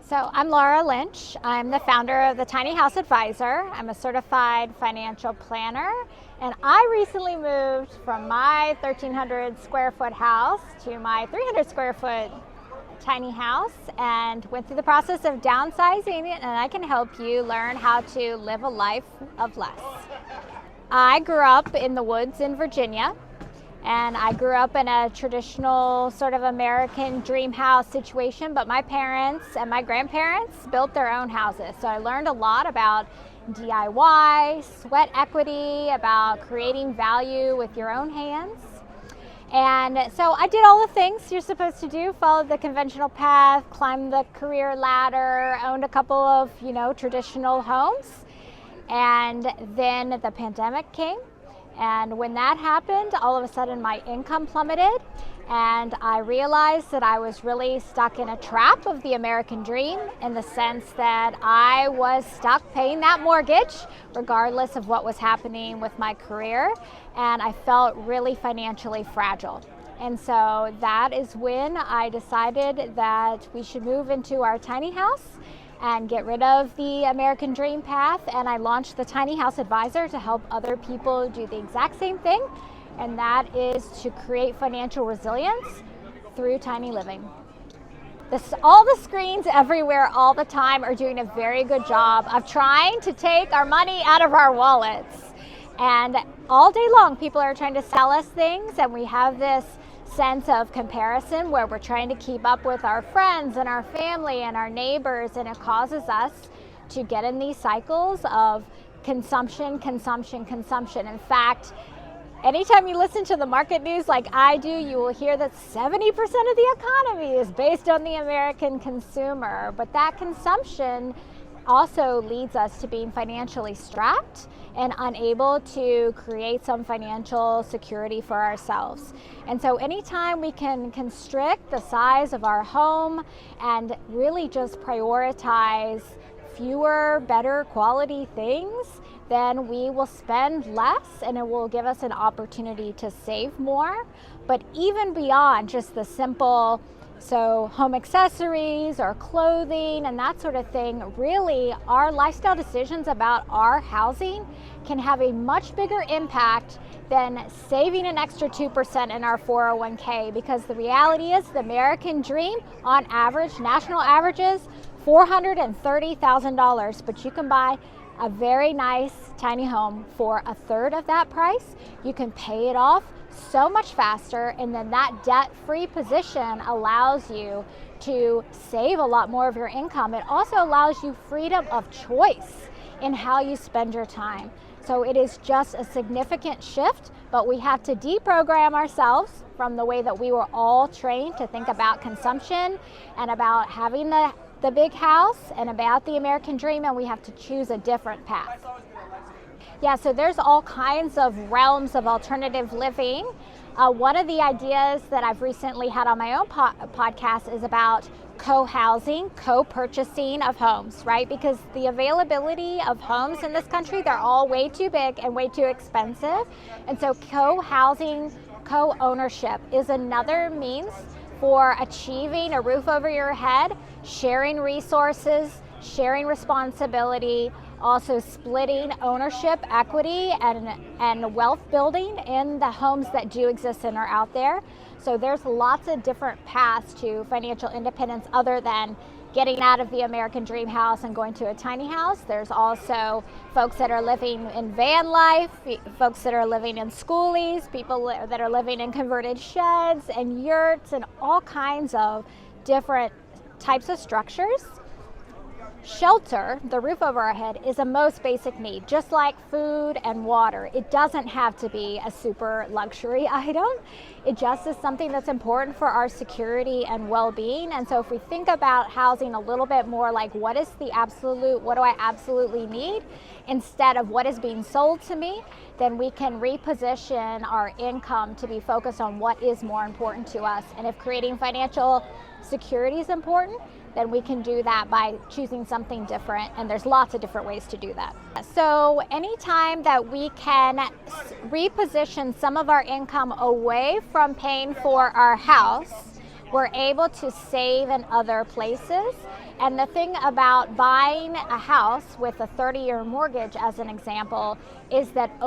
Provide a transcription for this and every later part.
So I'm Laura Lynch. I'm the founder of the Tiny House Advisor. I'm a certified financial planner, and I recently moved from my 1,300 square foot house to my 300 square foot tiny house and went through the process of downsizing, and I can help you learn how to live a life of less. I grew up in the woods in Virginia, and I grew up in a traditional sort of American dream house situation, but my parents and my grandparents built their own houses. So I learned a lot about DIY, sweat equity, about creating value with your own hands. And so I did all the things you're supposed to do, followed the conventional path, climbed the career ladder, owned a couple of, traditional homes. And then the pandemic came. And when that happened, all of a sudden my income plummeted, and I realized that I was really stuck in a trap of the American dream, in the sense that I was stuck paying that mortgage regardless of what was happening with my career, and I felt really financially fragile. And so that is when I decided that we should move into our tiny house and get rid of the American dream path, and I launched the Tiny House Advisor to help other people do the exact same thing, and that is to create financial resilience through tiny living. All the screens everywhere all the time are doing a very good job of trying to take our money out of our wallets, and all day long people are trying to sell us things, and we have this sense of comparison where we're trying to keep up with our friends and our family and our neighbors, and it causes us to get in these cycles of consumption. In fact, anytime you listen to the market news like I do, you will hear that 70% of the economy is based on the American consumer, but that consumption also leads us to being financially strapped and unable to create some financial security for ourselves. And so anytime we can constrict the size of our home and really just prioritize fewer, better quality things, then we will spend less, and it will give us an opportunity to save more. But even beyond just the simple home accessories or clothing and that sort of thing, really our lifestyle decisions about our housing can have a much bigger impact than saving an extra 2% in our 401k, because the reality is the American dream, on average, national averages $430,000, but you can buy a very nice tiny home for a third of that price. You can pay it off so much faster, and then that debt-free position allows you to save a lot more of your income. It also allows you freedom of choice in how you spend your time. So it is just a significant shift, but we have to deprogram ourselves from the way that we were all trained to think about consumption and about having the big house and about the American dream, and we have to choose a different path. Yeah, so there's all kinds of realms of alternative living. One of the ideas that I've recently had on my own podcast is about co-housing, co-purchasing of homes, right? Because the availability of homes in this country, they're all way too big and way too expensive. And so co-housing, co-ownership is another means for achieving a roof over your head, sharing resources, sharing responsibility, also splitting ownership, equity, and wealth building in the homes that do exist and are out there. So there's lots of different paths to financial independence other than getting out of the American dream house and going to a tiny house. There's also folks that are living in van life, folks that are living in schoolies, people that are living in converted sheds and yurts and all kinds of different types of structures. Shelter, the roof over our head, is a most basic need, just like food and water. It doesn't have to be a super luxury item. It just is something that's important for our security and well-being. And so if we think about housing a little bit more like what do I absolutely need, instead of what is being sold to me, then we can reposition our income to be focused on what is more important to us. And if creating financial security is important, then we can do that by choosing something different, and there's lots of different ways to do that. So anytime that we can reposition some of our income away from paying for our house we're able to save in other places. And the thing about buying a house with a 30-year mortgage, as an example, is that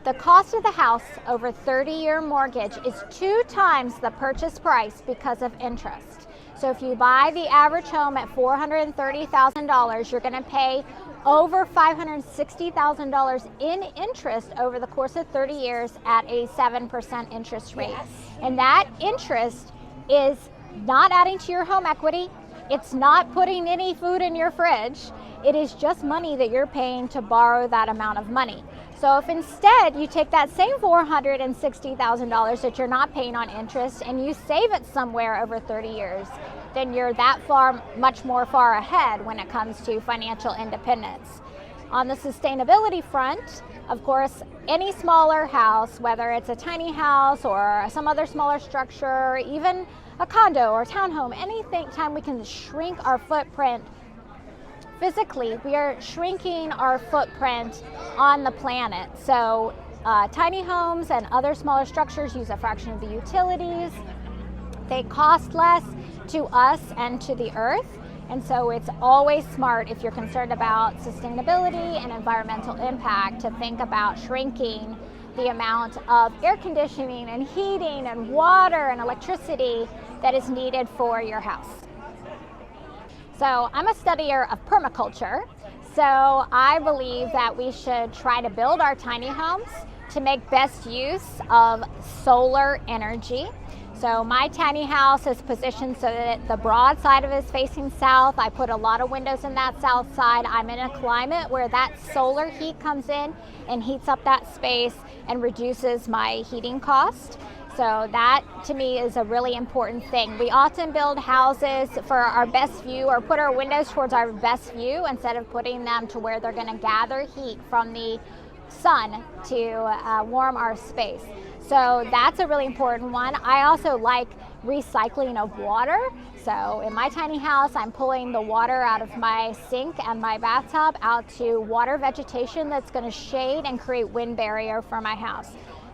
the cost of the house over 30-year mortgage is 2 times the purchase price because of interest. So if you buy the average home at $430,000, you're going to pay over $560,000 in interest over the course of 30 years at a 7% interest rate. Yes. And that interest is not adding to your home equity. It's not putting any food in your fridge. It is just money that you're paying to borrow that amount of money. So if instead you take that same $460,000 that you're not paying on interest and you save it somewhere over 30 years, then you're that much more far ahead when it comes to financial independence. On the sustainability front, of course, any smaller house, whether it's a tiny house or some other smaller structure, even a condo or townhome, anytime we can shrink our footprint physically, we are shrinking our footprint on the planet. So tiny homes and other smaller structures use a fraction of the utilities. They cost less to us and to the earth. And so it's always smart, if you're concerned about sustainability and environmental impact, to think about shrinking the amount of air conditioning and heating and water and electricity that is needed for your house. So I'm a studier of permaculture, so I believe that we should try to build our tiny homes to make best use of solar energy. So my tiny house is positioned so that the broad side of it is facing south. I put a lot of windows in that south side. I'm in a climate where that solar heat comes in and heats up that space and reduces my heating cost. So that, to me, is a really important thing. We often build houses for our best view, or put our windows towards our best view, instead of putting them to where they're going to gather heat from the sun to warm our space. So that's a really important one. I also like recycling of water. So in my tiny house, I'm pulling the water out of my sink and my bathtub out to water vegetation that's going to shade and create wind barrier for my house.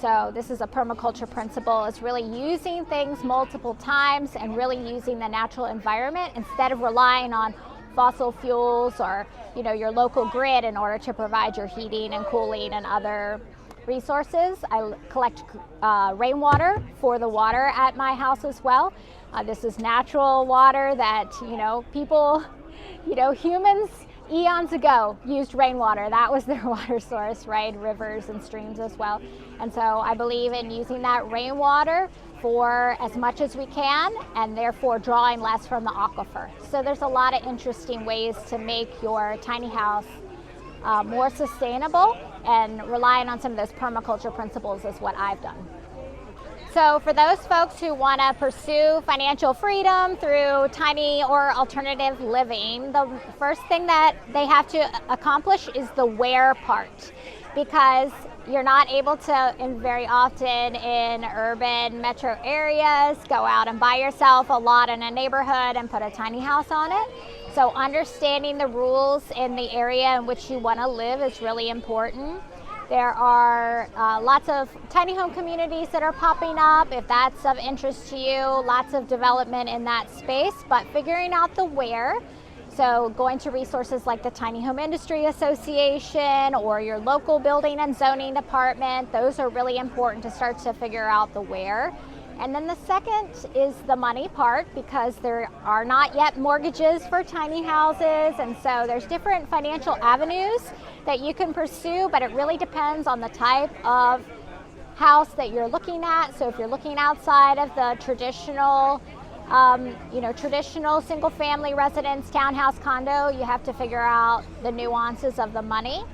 So this is a permaculture principle. It's really using things multiple times and really using the natural environment instead of relying on fossil fuels or your local grid in order to provide your heating and cooling and other resources. I collect rainwater for the water at my house as well. This is natural water that people, humans eons ago used rainwater. That was their water source, right? Rivers and streams as well. And so I believe in using that rainwater for as much as we can, and therefore drawing less from the aquifer. So there's a lot of interesting ways to make your tiny house more sustainable, and relying on some of those permaculture principles is what I've done. So for those folks who want to pursue financial freedom through tiny or alternative living, the first thing that they have to accomplish is the where part, because you're not able to, very often in urban metro areas, go out and buy yourself a lot in a neighborhood and put a tiny house on it. So understanding the rules in the area in which you want to live is really important. There are lots of tiny home communities that are popping up, if that's of interest to you, lots of development in that space, but figuring out the where. So going to resources like the Tiny Home Industry Association or your local building and zoning department, those are really important to start to figure out the where. And then the second is the money part, because there are not yet mortgages for tiny houses, and so there's different financial avenues that you can pursue, but it really depends on the type of house that you're looking at. So if you're looking outside of the traditional single family residence, townhouse, condo, you have to figure out the nuances of the money.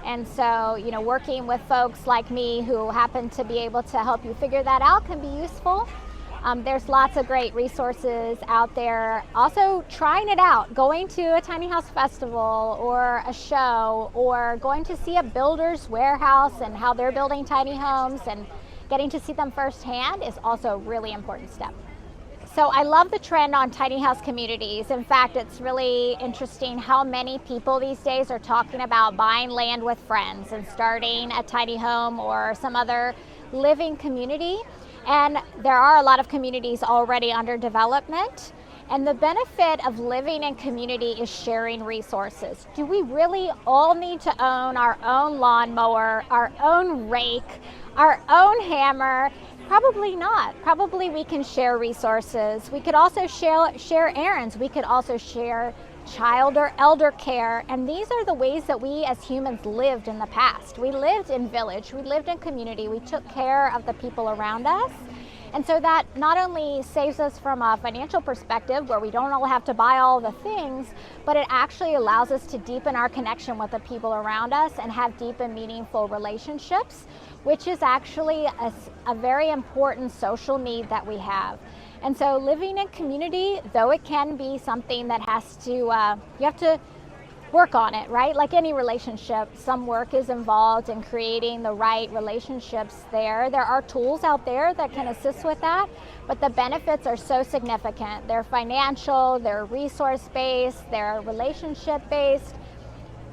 And so, working with folks like me who happen to be able to help you figure that out can be useful. There's lots of great resources out there. Also, trying it out, going to a tiny house festival or a show, or going to see a builder's warehouse and how they're building tiny homes and getting to see them firsthand is also a really important step. So I love the trend on tiny house communities. In fact, it's really interesting how many people these days are talking about buying land with friends and starting a tiny home or some other living community. And there are a lot of communities already under development. And the benefit of living in community is sharing resources. Do we really all need to own our own lawnmower, our own rake, our own hammer? Probably not. Probably we can share resources. We could also share errands. We could also share child or elder care. And these are the ways that we as humans lived in the past. We lived in village, we lived in community, we took care of the people around us. And so that not only saves us from a financial perspective where we don't all have to buy all the things, but it actually allows us to deepen our connection with the people around us and have deep and meaningful relationships, which is actually a very important social need that we have. And so living in community, though it can be something that has to, you have to work on it, right? Like any relationship, some work is involved in creating the right relationships there. There are tools out there that can assist with that, but the benefits are so significant. They're financial, they're resource-based, they're relationship-based.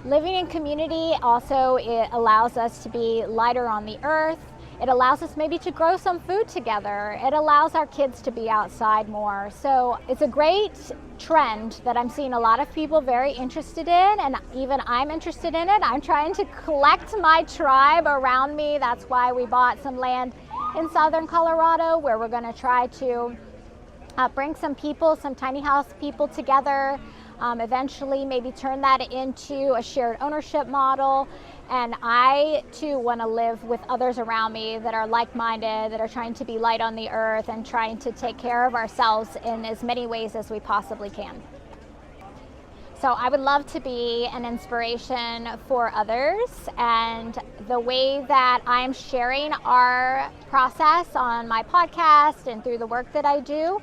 Living in community also, it allows us to be lighter on the earth. It allows us maybe to grow some food together. It allows our kids to be outside more. So it's a great trend that I'm seeing a lot of people very interested in, and even I'm interested in it. I'm trying to collect my tribe around me. That's why we bought some land in southern Colorado, where we're going to try to bring some people, some tiny house people together, eventually maybe turn that into a shared ownership model. And I too want to live with others around me that are like-minded, that are trying to be light on the earth and trying to take care of ourselves in as many ways as we possibly can. So I would love to be an inspiration for others, and the way that I'm sharing our process on my podcast and through the work that I do,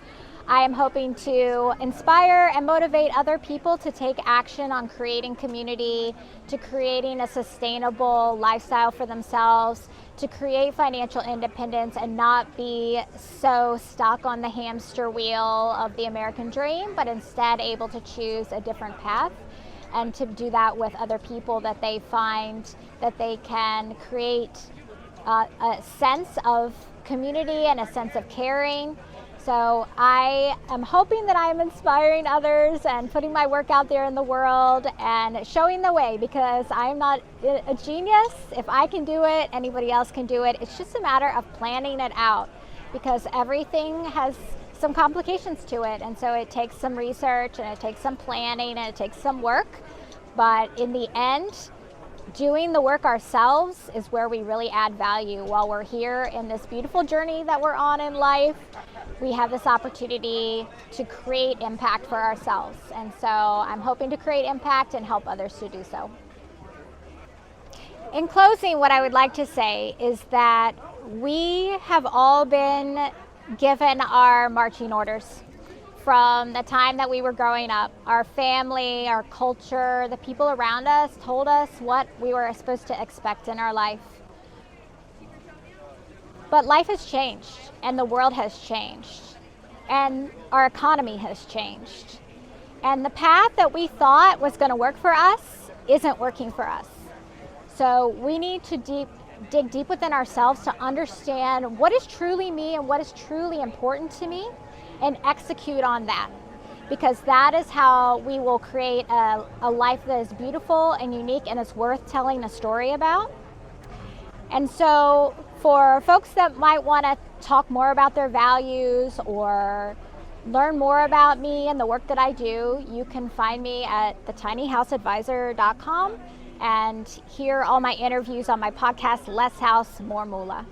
I am hoping to inspire and motivate other people to take action on creating community, to creating a sustainable lifestyle for themselves, to create financial independence and not be so stuck on the hamster wheel of the American dream, but instead able to choose a different path, and to do that with other people that they find that they can create a sense of community and a sense of caring. So I am hoping that I am inspiring others and putting my work out there in the world and showing the way, because I'm not a genius. If I can do it, anybody else can do it. It's just a matter of planning it out, because everything has some complications to it. And so it takes some research and it takes some planning and it takes some work. But in the end, doing the work ourselves is where we really add value. While we're here in this beautiful journey that we're on in life, we have this opportunity to create impact for ourselves. And so I'm hoping to create impact and help others to do so. In closing, what I would like to say is that we have all been given our marching orders from the time that we were growing up. Our family, our culture, the people around us told us what we were supposed to expect in our life. But life has changed, and the world has changed, and our economy has changed. And the path that we thought was going to work for us isn't working for us. So we need to dig deep within ourselves to understand what is truly me and what is truly important to me, and execute on that, because that is how we will create a life that is beautiful and unique and is worth telling a story about. And so for folks that might want to talk more about their values or learn more about me and the work that I do, you can find me at thetinyhouseadvisor.com and hear all my interviews on my podcast, Less House, More Moolah.